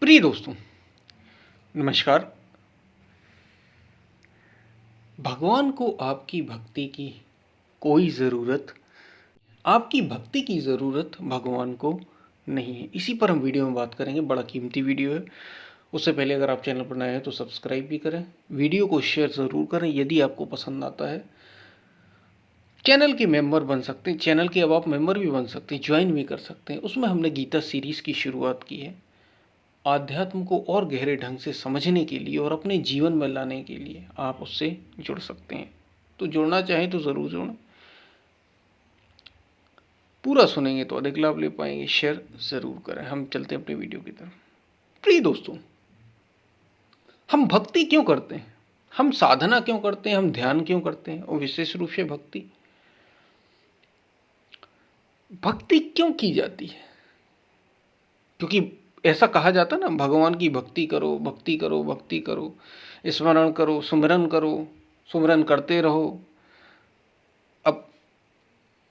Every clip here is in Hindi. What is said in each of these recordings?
प्रिय दोस्तों, नमस्कार। भगवान को आपकी भक्ति की कोई ज़रूरत आपकी भक्ति की ज़रूरत भगवान को नहीं है। इसी पर हम वीडियो में बात करेंगे। बड़ा कीमती वीडियो है। उससे पहले अगर आप चैनल पर नए हैं तो सब्सक्राइब भी करें, वीडियो को शेयर ज़रूर करें। यदि आपको पसंद आता है चैनल के मेंबर बन सकते हैं, चैनल के अब आप मेंबर भी बन सकते हैं, ज्वाइन भी कर सकते हैं। उसमें हमने गीता सीरीज़ की शुरुआत की है। आध्यात्म को और गहरे ढंग से समझने के लिए और अपने जीवन में लाने के लिए आप उससे जुड़ सकते हैं। तो जुड़ना चाहें तो ज़रूर जुड़ें। पूरा सुनेंगे तो अधिक लाभ ले पाएंगे। शेयर ज़रूर करें। हम चलते हैं अपने वीडियो की तरफ। प्रिय दोस्तों, हम भक्ति क्यों करते हैं? हम साधना क्यों करते हैं? हम ध्यान क्यों करते हैं? और विशेष रूप से भक्ति क्यों की जाती है? क्योंकि ऐसा कहा जाता है ना, भगवान की भक्ति करो, भक्ति करो, भक्ति करो, स्मरण करो, सुमिरन करते रहो। अब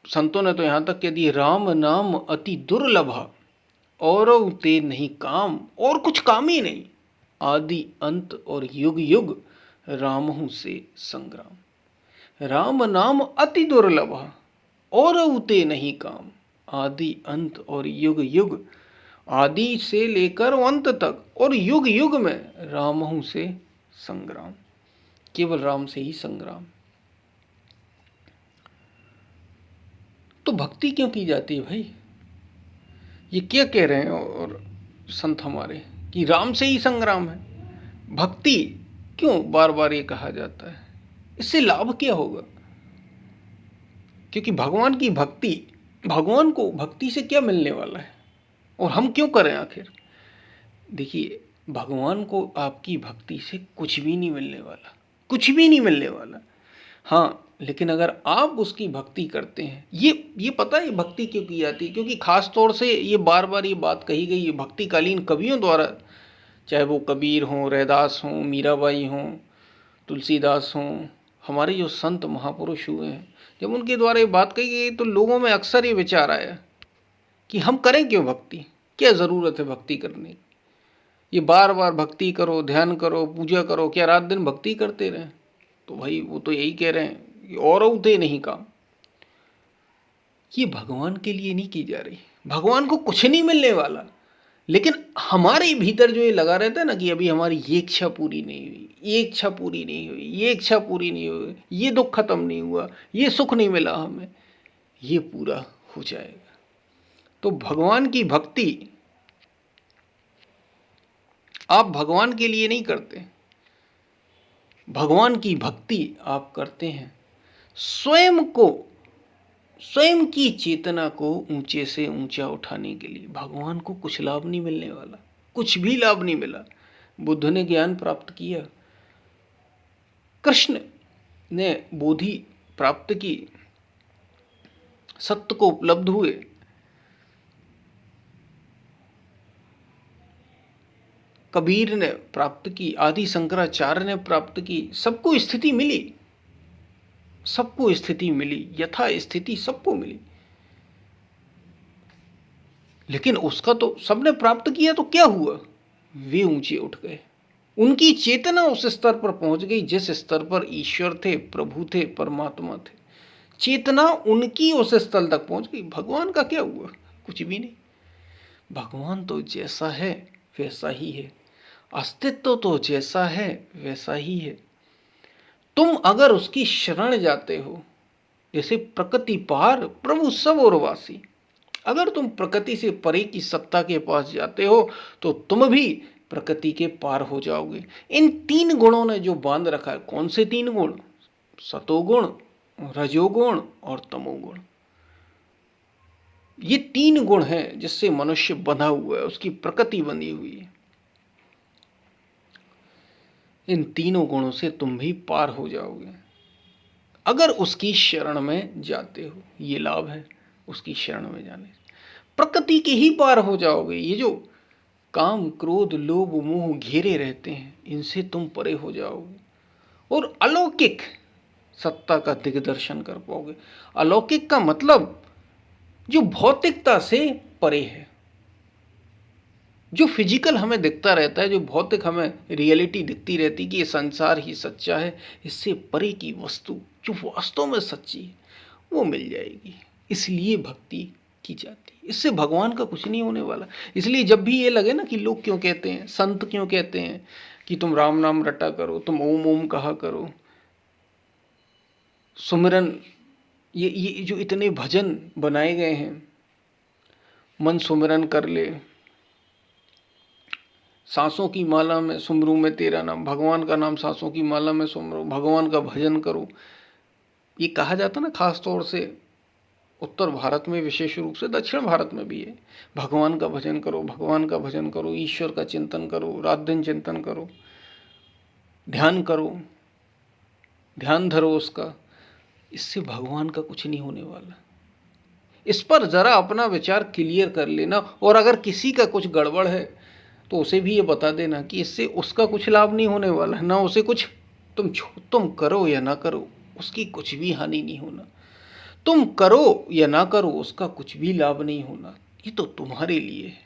संतों ने तो यहाँ तक कह दिए, राम नाम अति दुर्लभा और ते नहीं काम, और कुछ काम ही नहीं। आदि अंत और युग युग रामहु से संग्राम। राम नाम अति दुर्लभा और ते नहीं काम, आदि अंत और युग युग, आदि से लेकर अंत तक और युग युग में रामहु से संग्राम। केवल राम से ही संग्राम। तो भक्ति क्यों की जाती है भाई? ये क्या कह रहे हैं और संत हमारे कि राम से ही संग्राम है? भक्ति क्यों बार बार ये कहा जाता है? इससे लाभ क्या होगा? क्योंकि भगवान की भक्ति, भगवान को भक्ति से क्या मिलने वाला है और हम क्यों करें आखिर? देखिए, भगवान को आपकी भक्ति से कुछ भी नहीं मिलने वाला, कुछ भी नहीं मिलने वाला। हाँ, लेकिन अगर आप उसकी भक्ति करते हैं, ये पता है भक्ति क्यों की जाती है? क्योंकि खास तौर से ये बार बार ये बात कही गई है भक्तिकालीन कवियों द्वारा, चाहे वो कबीर हों, रैदास हों, मीराबाई हों, तुलसीदास हों, हमारे जो संत महापुरुष हुए हैं, जब उनके द्वारा ये बात कही गई तो लोगों में अक्सर ये विचार आया कि हम करें क्यों भक्ति? क्या ज़रूरत है भक्ति करने की? ये बार बार भक्ति करो, ध्यान करो, पूजा करो, क्या रात दिन भक्ति करते रहें? तो भाई वो तो यही कह रहे हैं कि और उते नहीं काम। ये भगवान के लिए नहीं की जा रही। भगवान को कुछ नहीं मिलने वाला, लेकिन हमारे भीतर जो ये लगा रहता है ना कि अभी हमारी ये इच्छा पूरी नहीं हुई, ये इच्छा पूरी नहीं हुई, ये इच्छा पूरी नहीं हुई, ये दुख खत्म नहीं हुआ, ये सुख नहीं मिला हमें, ये पूरा हो जाएगा। तो भगवान की भक्ति आप भगवान के लिए नहीं करते। भगवान की भक्ति आप करते हैं स्वयं को, स्वयं की चेतना को ऊंचे से ऊंचा उठाने के लिए। भगवान को कुछ लाभ नहीं मिलने वाला, कुछ भी लाभ नहीं मिला। बुद्ध ने ज्ञान प्राप्त किया, कृष्ण ने बोधि प्राप्त की, सत्य को उपलब्ध हुए, कबीर ने प्राप्त की, आदि शंकराचार्य ने प्राप्त की। सबको स्थिति मिली, सबको स्थिति मिली, यथा स्थिति सबको मिली। लेकिन उसका तो सबने प्राप्त किया, तो क्या हुआ? वे ऊंचे उठ गए। उनकी चेतना उस स्तर पर पहुंच गई जिस स्तर पर ईश्वर थे, प्रभु थे, परमात्मा थे। चेतना उनकी उस स्थल तक पहुंच गई। भगवान का क्या हुआ? कुछ भी नहीं। भगवान तो जैसा है वैसा ही है, अस्तित्व तो जैसा है वैसा ही है। तुम अगर उसकी शरण जाते हो, जैसे प्रकृति पार प्रभु सब और वासी, अगर तुम प्रकृति से परे की सत्ता के पास जाते हो तो तुम भी प्रकृति के पार हो जाओगे। इन तीन गुणों ने जो बांध रखा है, कौन से तीन गुण? सतोगुण, रजोगुण और तमोगुण। ये तीन गुण हैं जिससे मनुष्य बंधा हुआ है, उसकी प्रकृति बंधी हुई है। इन तीनों गुणों से तुम भी पार हो जाओगे अगर उसकी शरण में जाते हो। ये लाभ है उसकी शरण में जाने से। प्रकृति के ही पार हो जाओगे। ये जो काम, क्रोध, लोभ, मोह घेरे रहते हैं, इनसे तुम परे हो जाओगे और अलौकिक सत्ता का दिग्दर्शन कर पाओगे। अलौकिक का मतलब जो भौतिकता से परे है, जो फिजिकल हमें दिखता रहता है, जो भौतिक हमें रियलिटी दिखती रहती कि ये संसार ही सच्चा है, इससे परे की वस्तु जो वास्तव में सच्ची है वो मिल जाएगी। इसलिए भक्ति की जाती है, इससे भगवान का कुछ नहीं होने वाला। इसलिए जब भी ये लगे ना कि लोग क्यों कहते हैं, संत क्यों कहते हैं कि तुम राम नाम रटा करो, तुम ओम ओम कहा करो, सुमिरन, ये जो इतने भजन बनाए गए हैं, मन सुमिरन कर ले, सांसों की माला में सुमरूं मैं तेरा नाम, भगवान का नाम सांसों की माला में सुमरो, भगवान का भजन करो, ये कहा जाता ना खास तौर से उत्तर भारत में, विशेष रूप से दक्षिण भारत में भी है। भगवान का भजन करो, भगवान का भजन करो, ईश्वर का चिंतन करो, रात दिन चिंतन करो, ध्यान करो, ध्यान धरो उसका। इससे भगवान का कुछ नहीं होने वाला। इस पर जरा अपना विचार क्लियर कर लेना, और अगर किसी का कुछ गड़बड़ है तो उसे भी ये बता देना कि इससे उसका कुछ लाभ नहीं होने वाला, ना उसे कुछ, तुम करो या ना करो उसकी कुछ भी हानि नहीं होना, तुम करो या ना करो उसका कुछ भी लाभ नहीं होना। ये तो तुम्हारे लिए है,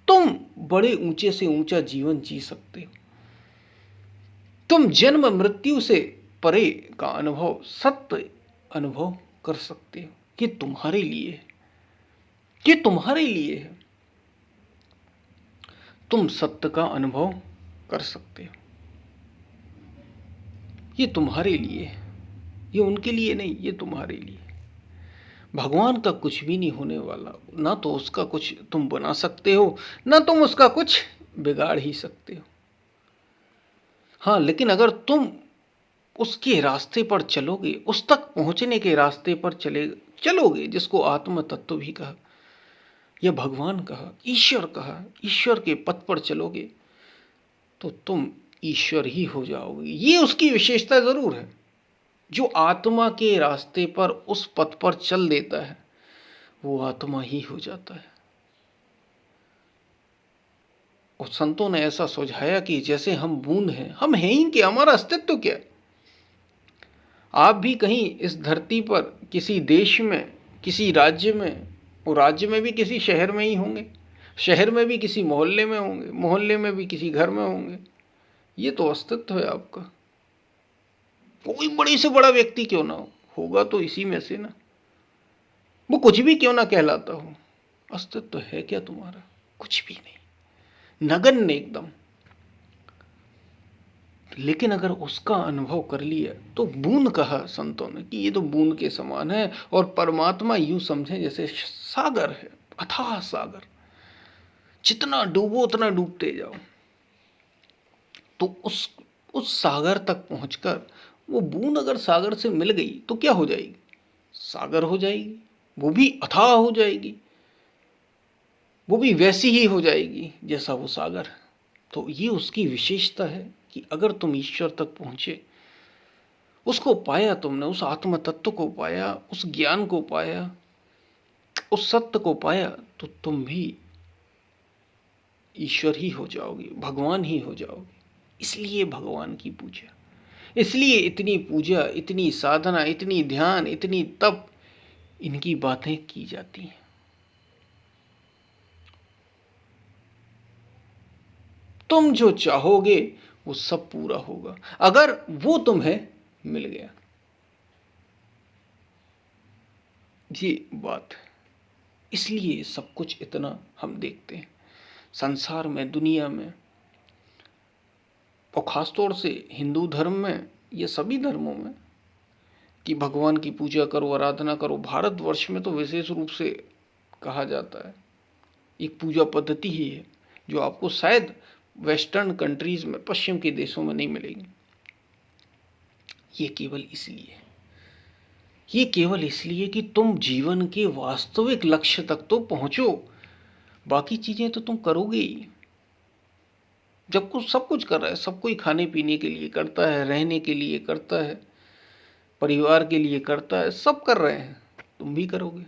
तुम बड़े ऊंचे से ऊंचा जीवन जी सकते हो, तुम जन्म मृत्यु से परे का अनुभव, सत्य अनुभव कर सकते हो। ये तुम्हारे लिए है, ये तुम्हारे लिए है, तुम सत्य का अनुभव कर सकते हो। ये तुम्हारे लिए है, ये उनके लिए नहीं, ये तुम्हारे लिए। भगवान का कुछ भी नहीं होने वाला, ना तो उसका कुछ तुम बना सकते हो, ना तुम उसका कुछ बिगाड़ ही सकते हो। हाँ, लेकिन अगर तुम उसके रास्ते पर चलोगे, उस तक पहुंचने के रास्ते पर चलोगे, जिसको आत्म तत्व भी कहा या भगवान कहा, ईश्वर कहा, ईश्वर के पथ पर चलोगे तो तुम ईश्वर ही हो जाओगे। ये उसकी विशेषता जरूर है। जो आत्मा के रास्ते पर उस पथ पर चल देता है वो आत्मा ही हो जाता है। और संतों ने ऐसा सुझाया कि जैसे हम बूंद हैं, हम हैं ही क्या, हमारा अस्तित्व क्या। आप भी कहीं इस धरती पर किसी देश में, किसी राज्य में, और राज्य में भी किसी शहर में ही होंगे, शहर में भी किसी मोहल्ले में होंगे, मोहल्ले में भी किसी घर में होंगे। ये तो अस्तित्व है आपका। कोई बड़े से बड़ा व्यक्ति क्यों ना हो, होगा तो इसी में से ना, वो कुछ भी क्यों ना कहलाता हो, अस्तित्व है क्या तुम्हारा? कुछ भी नहीं, नगण्य एकदम। लेकिन अगर उसका अनुभव कर लिया तो बूंद कहा संतों ने कि ये तो बूंद के समान है। और परमात्मा यूं समझें जैसे सागर है, अथाह सागर, जितना डूबो उतना डूबते जाओ। तो उस सागर तक पहुंचकर वो बूंद अगर सागर से मिल गई तो क्या हो जाएगी? सागर हो जाएगी, वो भी अथाह हो जाएगी, वो भी वैसी ही हो जाएगी जैसा वो सागर। तो ये उसकी विशेषता है कि अगर तुम ईश्वर तक पहुंचे, उसको पाया, तुमने उस आत्म तत्व को पाया, उस ज्ञान को पाया, उस सत्य को पाया, तो तुम भी ईश्वर ही हो जाओगे, भगवान ही हो जाओगे। इसलिए भगवान की पूजा, इसलिए इतनी पूजा, इतनी साधना, इतनी ध्यान, इतनी तप, इनकी बातें की जाती हैं। तुम जो चाहोगे वो सब पूरा होगा अगर वो तुम्हें मिल गया। ये बात है, इसलिए सब कुछ इतना हम देखते हैं संसार में, दुनिया में, और ख़ास तौर से हिंदू धर्म में, ये सभी धर्मों में, कि भगवान की पूजा करो, आराधना करो। भारतवर्ष में तो विशेष रूप से कहा जाता है, एक पूजा पद्धति ही है जो आपको शायद वेस्टर्न कंट्रीज में, पश्चिम के देशों में नहीं मिलेगी। ये केवल इसलिए, ये केवल इसलिए कि तुम जीवन के वास्तविक लक्ष्य तक तो पहुंचो। बाकी चीजें तो तुम करोगे ही। जब कुछ सब कुछ कर रहा है, सब कोई खाने पीने के लिए करता है, रहने के लिए करता है, परिवार के लिए करता है, सब कर रहे हैं, तुम भी करोगे।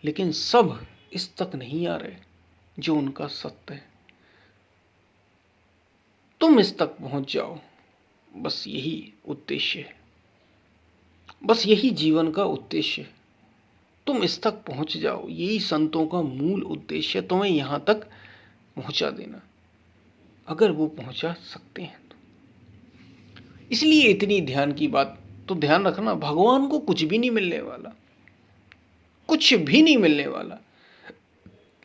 लेकिन सब इस तक नहीं आ रहे जो उनका सत्य है। तुम इस तक पहुंच जाओ, बस यही उद्देश्य है, बस यही जीवन का उद्देश्य है। तुम इस तक पहुंच जाओ, यही संतों का मूल उद्देश्य है, तुम्हें यहां तक पहुंचा देना, अगर वो पहुंचा सकते हैं तो। इसलिए इतनी ध्यान की बात, तो ध्यान रखना, भगवान को कुछ भी नहीं मिलने वाला, कुछ भी नहीं मिलने वाला।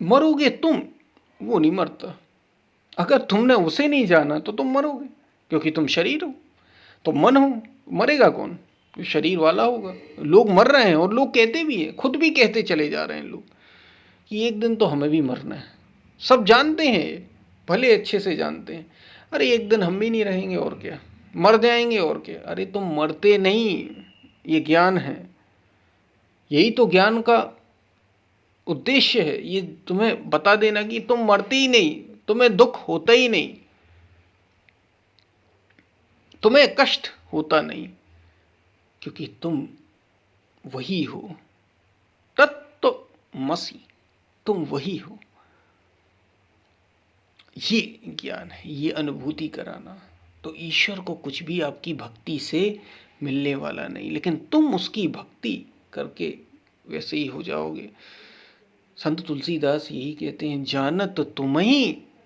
मरोगे तुम, वो नहीं मरता। अगर तुमने उसे नहीं जाना तो तुम मरोगे, क्योंकि तुम शरीर हो। तो मन हो, मरेगा कौन? शरीर वाला होगा। लोग मर रहे हैं, और लोग कहते भी हैं, खुद भी कहते चले जा रहे हैं लोग कि एक दिन तो हमें भी मरना है। सब जानते हैं, भले अच्छे से जानते हैं, अरे एक दिन हम भी नहीं रहेंगे, और क्या, मर जाएंगे, और क्या। अरे तुम मरते नहीं, ये ज्ञान है। यही तो ज्ञान का उद्देश्य है, ये तुम्हें बता देना कि तुम मरते ही नहीं, तुम्हें दुख होता ही नहीं, तुम्हें कष्ट होता नहीं, क्योंकि तुम वही हो, तत्वमसि, तुम वही हो। ये ज्ञान है, ये अनुभूति कराना। तो ईश्वर को कुछ भी आपकी भक्ति से मिलने वाला नहीं, लेकिन तुम उसकी भक्ति करके वैसे ही हो जाओगे। संत तुलसीदास यही कहते हैं, जानत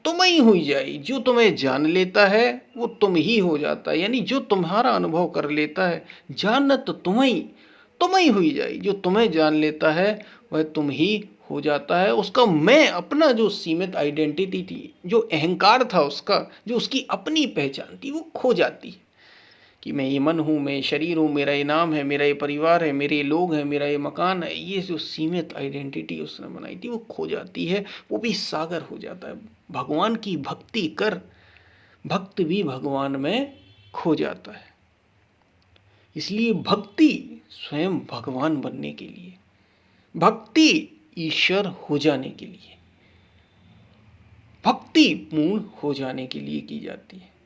तुम ही हुई जाई। जो तुम्हें जान लेता है वो तुम ही हो जाता है, यानी जो तुम्हारा अनुभव कर लेता है, जानत तुम ही हुई जाई। जो तुम्हें जान लेता है वह तुम ही हो जाता है। उसका मैं, अपना जो सीमित आइडेंटिटी थी, जो अहंकार था उसका, जो उसकी अपनी पहचान थी, वो खो जाती है कि मैं ये मन हूँ, मैं ये शरीर हूँ, मेरा ये नाम है, मेरा ये परिवार है, मेरे ये लोग हैं, मेरा ये मकान है। ये जो सीमित आइडेंटिटी उसने बनाई थी वो खो जाती है, वो भी सागर हो जाता है। भगवान की भक्ति कर, भक्त भी भगवान में खो जाता है। इसलिए भक्ति स्वयं भगवान बनने के लिए, भक्ति ईश्वर हो जाने के लिए, भक्ति पूर्ण हो जाने के लिए की जाती है।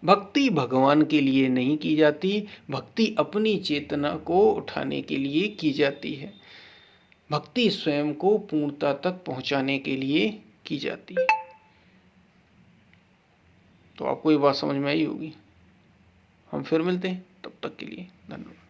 भक्ति भगवान के लिए नहीं की जाती, भक्ति अपनी चेतना को उठाने के लिए की जाती है। भक्ति स्वयं को पूर्णता तक पहुंचाने के लिए की जाती है। तो आपको ये बात समझ में आई होगी। हम फिर मिलते हैं, तब तक के लिए धन्यवाद।